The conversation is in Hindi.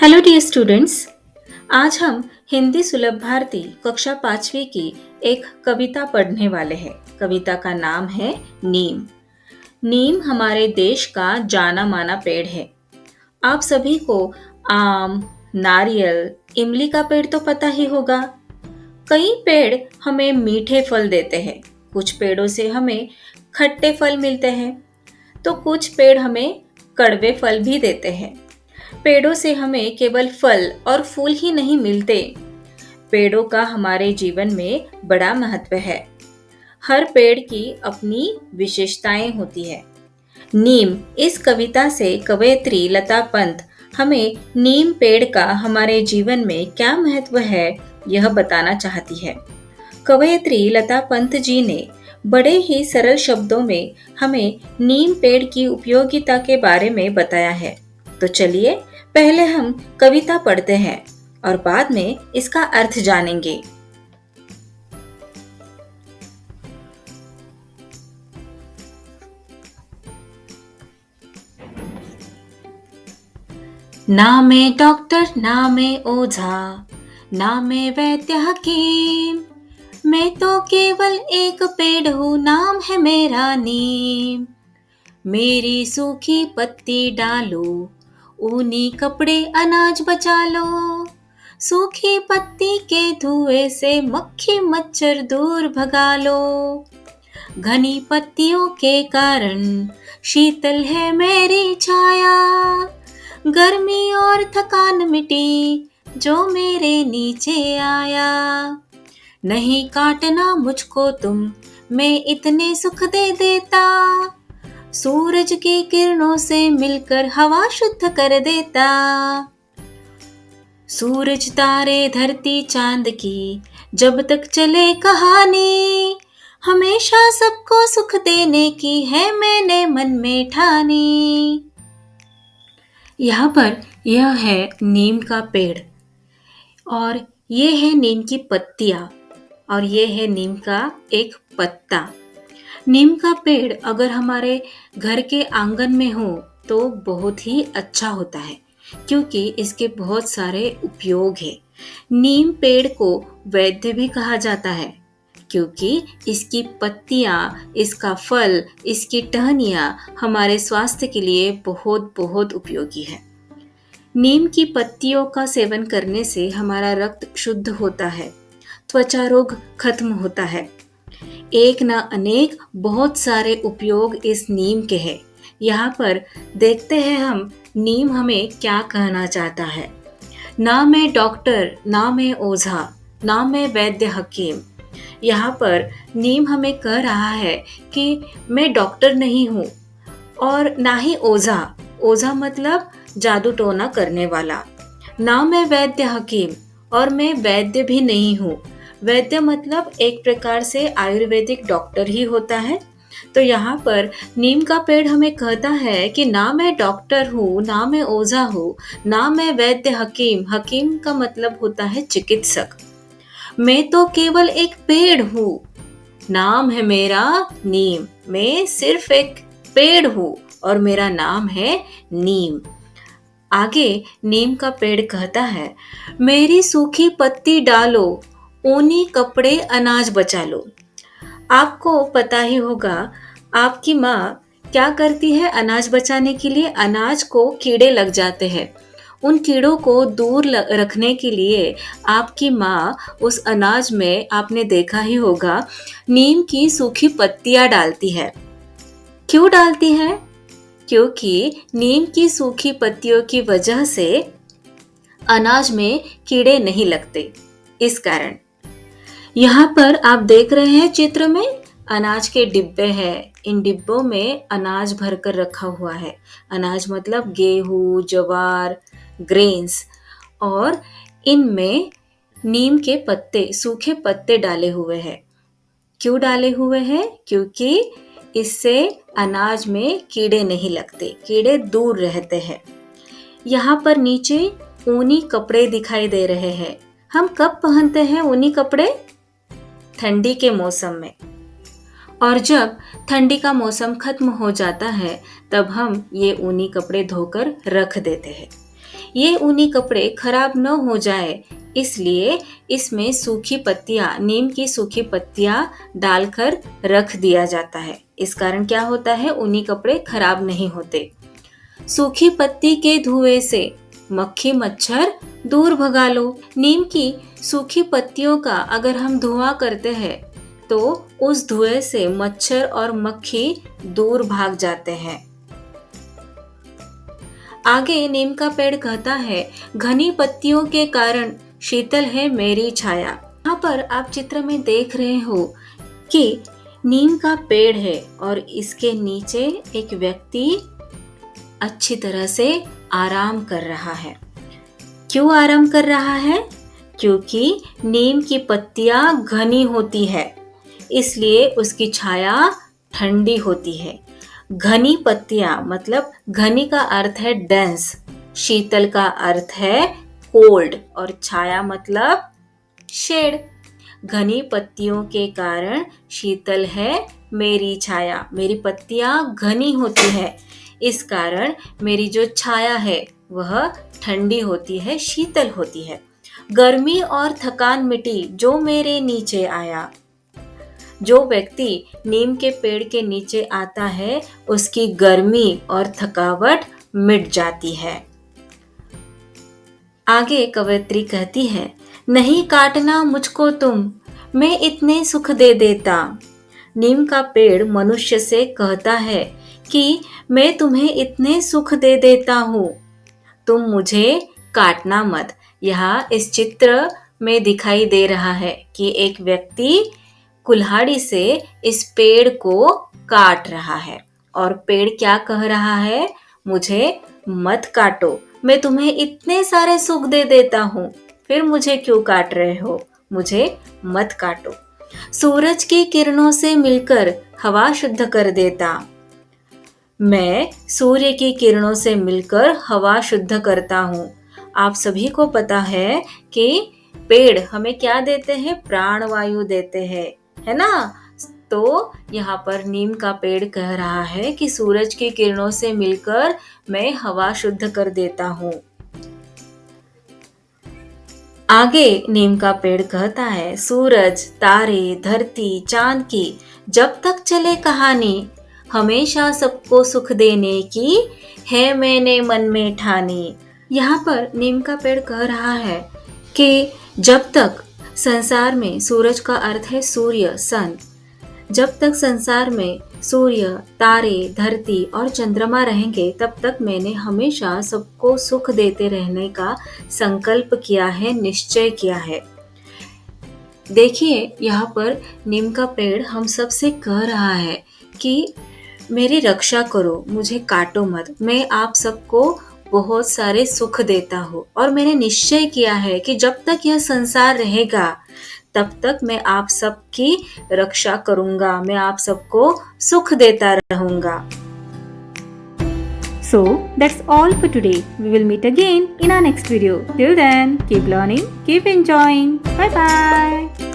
Hello dear students. आज हम हिंदी सुलभ भारती कक्षा 5वीं की एक कविता पढ़ने वाले हैं। कविता का नाम है नीम। नीम हमारे देश का जाना माना पेड़ है। आप सभी को आम, नारियल, इमली का पेड़ तो पता ही होगा। कई पेड़ हमें मीठे फल देते हैं। कुछ पेड़ों से हमें खट्टे फल मिलते हैं, तो कुछ पेड़ हमें कड़वे फल भी देते हैं। पेड़ों से हमें केवल फल और फूल ही नहीं मिलते, पेड़ों का हमारे जीवन में बड़ा महत्व है। हर पेड़ की अपनी विशेषताएं होती है। नीम इस कविता से कवयित्री लता पंत हमें नीम पेड़ का हमारे जीवन में क्या महत्व है, यह बताना चाहती है। कवयित्री लता पंत जी ने बड़े ही सरल शब्दों में हमें नीम पेड़ की उपयोगिता के बारे में बताया है। तो चलिए पहले हम कविता पढ़ते हैं और बाद में इसका अर्थ जानेंगे। ना मैं डॉक्टर, ना मैं ओझा, ना मैं वैद्य हकीम, मैं तो केवल एक पेड़ हूँ, नाम है मेरा नीम। मेरी सूखी पत्ती डालो, ऊनी कपड़े अनाज बचा लो। सूखी पत्ती के धुएं से मक्खी मच्छर दूर भगा लो। घनी पत्तियों के कारण शीतल है मेरी छाया। गर्मी और थकान मिटी जो मेरे नीचे आया। नहीं काटना मुझको तुम, मैं इतने सुख दे देता। सूरज की किरणों से मिलकर हवा शुद्ध कर देता। सूरज तारे धरती चांद की जब तक चले कहानी, हमेशा सबको सुख देने की है मैंने मन में ठानी। यहाँ पर यह है नीम का पेड़ और ये है नीम की पत्तियाँ और ये है नीम का एक पत्ता। नीम का पेड़ अगर हमारे घर के आंगन में हो तो बहुत ही अच्छा होता है, क्योंकि इसके बहुत सारे उपयोग हैं। नीम पेड़ को वैद्य भी कहा जाता है, क्योंकि इसकी पत्तियाँ, इसका फल, इसकी टहनियाँ हमारे स्वास्थ्य के लिए बहुत बहुत उपयोगी है। नीम की पत्तियों का सेवन करने से हमारा रक्त शुद्ध होता है, त्वचा रोग खत्म होता है। एक ना अनेक बहुत सारे उपयोग इस नीम के हैं। यहाँ पर देखते हैं हम नीम हमें क्या कहना चाहता है। ना मैं डॉक्टर, ना मैं ओझा, ना मैं वैद्य हकीम। यहाँ पर नीम हमें कह रहा है कि मैं डॉक्टर नहीं हूँ और ना ही ओझा। ओझा मतलब जादू टोना करने वाला। ना मैं वैद्य हकीम और मैं वैद्य भी नहीं हूँ। वैद्य मतलब एक प्रकार से आयुर्वेदिक डॉक्टर ही होता है। तो यहाँ पर नीम का पेड़ हमें कहता है कि ना मैं डॉक्टर हूँ, ना मैं ओझा हूँ, ना मैं वैद्य हकीम। हकीम का मतलब होता है चिकित्सक। मैं तो केवल एक पेड़ हूँ, नाम है मेरा नीम। मैं सिर्फ एक पेड़ हूँ और मेरा नाम है नीम। आगे नीम का पेड़ कहता है, मेरी सूखी पत्ती डालो, ऊनी कपड़े अनाज बचा लो। आपको पता ही होगा, आपकी माँ क्या करती है अनाज बचाने के लिए। अनाज को कीड़े लग जाते हैं, उन कीड़ों को दूर रखने के लिए आपकी माँ उस अनाज में, आपने देखा ही होगा, नीम की सूखी पत्तियाँ डालती है। क्यों डालती है? क्योंकि नीम की सूखी पत्तियों की वजह से अनाज में कीड़े नहीं लगते, इस कारण। यहाँ पर आप देख रहे हैं चित्र में अनाज के डिब्बे हैं। इन डिब्बों में अनाज भरकर रखा हुआ है। अनाज मतलब गेहूँ, ज्वार, ग्रेन्स। और इनमें नीम के पत्ते, सूखे पत्ते डाले हुए हैं। क्यों डाले हुए हैं? क्योंकि इससे अनाज में कीड़े नहीं लगते, कीड़े दूर रहते हैं। यहाँ पर नीचे ऊनी कपड़े दिखाई दे रहे हैं। हम कब पहनते हैं ऊनी कपड़े? ठंडी के मौसम में। और जब ठंडी का मौसम खत्म हो जाता है तब हम ये ऊनी कपड़े धोकर रख देते हैं। ये ऊनी कपड़े खराब न हो जाए, इसलिए इसमें सूखी पत्तियां, नीम की सूखी पत्तियां डालकर रख दिया जाता है। इस कारण क्या होता है, ऊनी कपड़े खराब नहीं होते। सूखी पत्ती के धुएं से मक्खी मच्छर दूर भगा लो। नीम की सूखी पत्तियों का अगर हम धुआं करते हैं तो उस धुएं से मच्छर और मक्खी दूर भाग जाते हैं। आगे नीम का पेड़ कहता है, घनी पत्तियों के कारण शीतल है मेरी छाया। यहाँ पर आप चित्र में देख रहे हो कि नीम का पेड़ है और इसके नीचे एक व्यक्ति अच्छी तरह से आराम कर रहा है। क्यों आराम कर रहा है? क्योंकि नीम की पत्तियां घनी होती है, इसलिए उसकी छाया ठंडी होती है। घनी पत्तियां मतलब घनी का अर्थ है डेंस, शीतल का अर्थ है कोल्ड और छाया मतलब शेड। घनी पत्तियों के कारण शीतल है मेरी छाया। मेरी पत्तियां घनी होती है, इस कारण मेरी जो छाया है वह ठंडी होती है, शीतल होती है। गर्मी और थकान मिटी जो मेरे नीचे आया। जो व्यक्ति नीम के पेड़ के नीचे आता है उसकी गर्मी और थकावट मिट जाती है। आगे कवयित्री कहती है, नहीं काटना मुझको तुम, मैं इतने सुख दे देता। नीम का पेड़ मनुष्य से कहता है कि मैं तुम्हें इतने सुख दे देता हूँ, तुम मुझे काटना मत। यहाँ इस चित्र में दिखाई दे रहा है कि एक व्यक्ति कुल्हाड़ी से इस पेड़ को काट रहा है और पेड़ क्या कह रहा है, मुझे मत काटो, मैं तुम्हें इतने सारे सुख दे देता हूँ, फिर मुझे क्यों काट रहे हो, मुझे मत काटो। सूरज की किरणों से मिलकर हवा शुद्ध कर देता। मैं सूर्य की किरणों से मिलकर हवा शुद्ध करता हूँ। आप सभी को पता है कि पेड़ हमें क्या देते हैं, प्राणवायु देते हैं, है ना। तो यहाँ पर नीम का पेड़ कह रहा है कि सूरज की किरणों से मिलकर मैं हवा शुद्ध कर देता हूँ। आगे नीम का पेड़ कहता है, सूरज, तारे, धरती, चांद की जब तक चले कहानी, हमेशा सबको सुख देने की है मैंने मन में ठानी। यहाँ पर नीम का पेड़ कह रहा है कि जब तक संसार में, सूरज का अर्थ है सूर्य, सन, जब तक संसार में सूर्य, तारे, धरती और चंद्रमा रहेंगे तब तक मैंने हमेशा सबको सुख देते रहने का संकल्प किया है, निश्चय किया है। देखिए यहाँ पर नीम का पेड़ हम सब से कह रहा है कि मेरी रक्षा करो, मुझे काटो मत, मैं आप सबको बहुत सारे सुख देता हूँ और मैंने निश्चय किया है कि जब तक यह संसार रहेगा तब तक मैं आप सबकी रक्षा करूंगा, मैं आप सबको सुख देता रहूंगा। So that's all for today. We will meet again in our next video. Till then, keep learning, keep enjoying. Bye bye.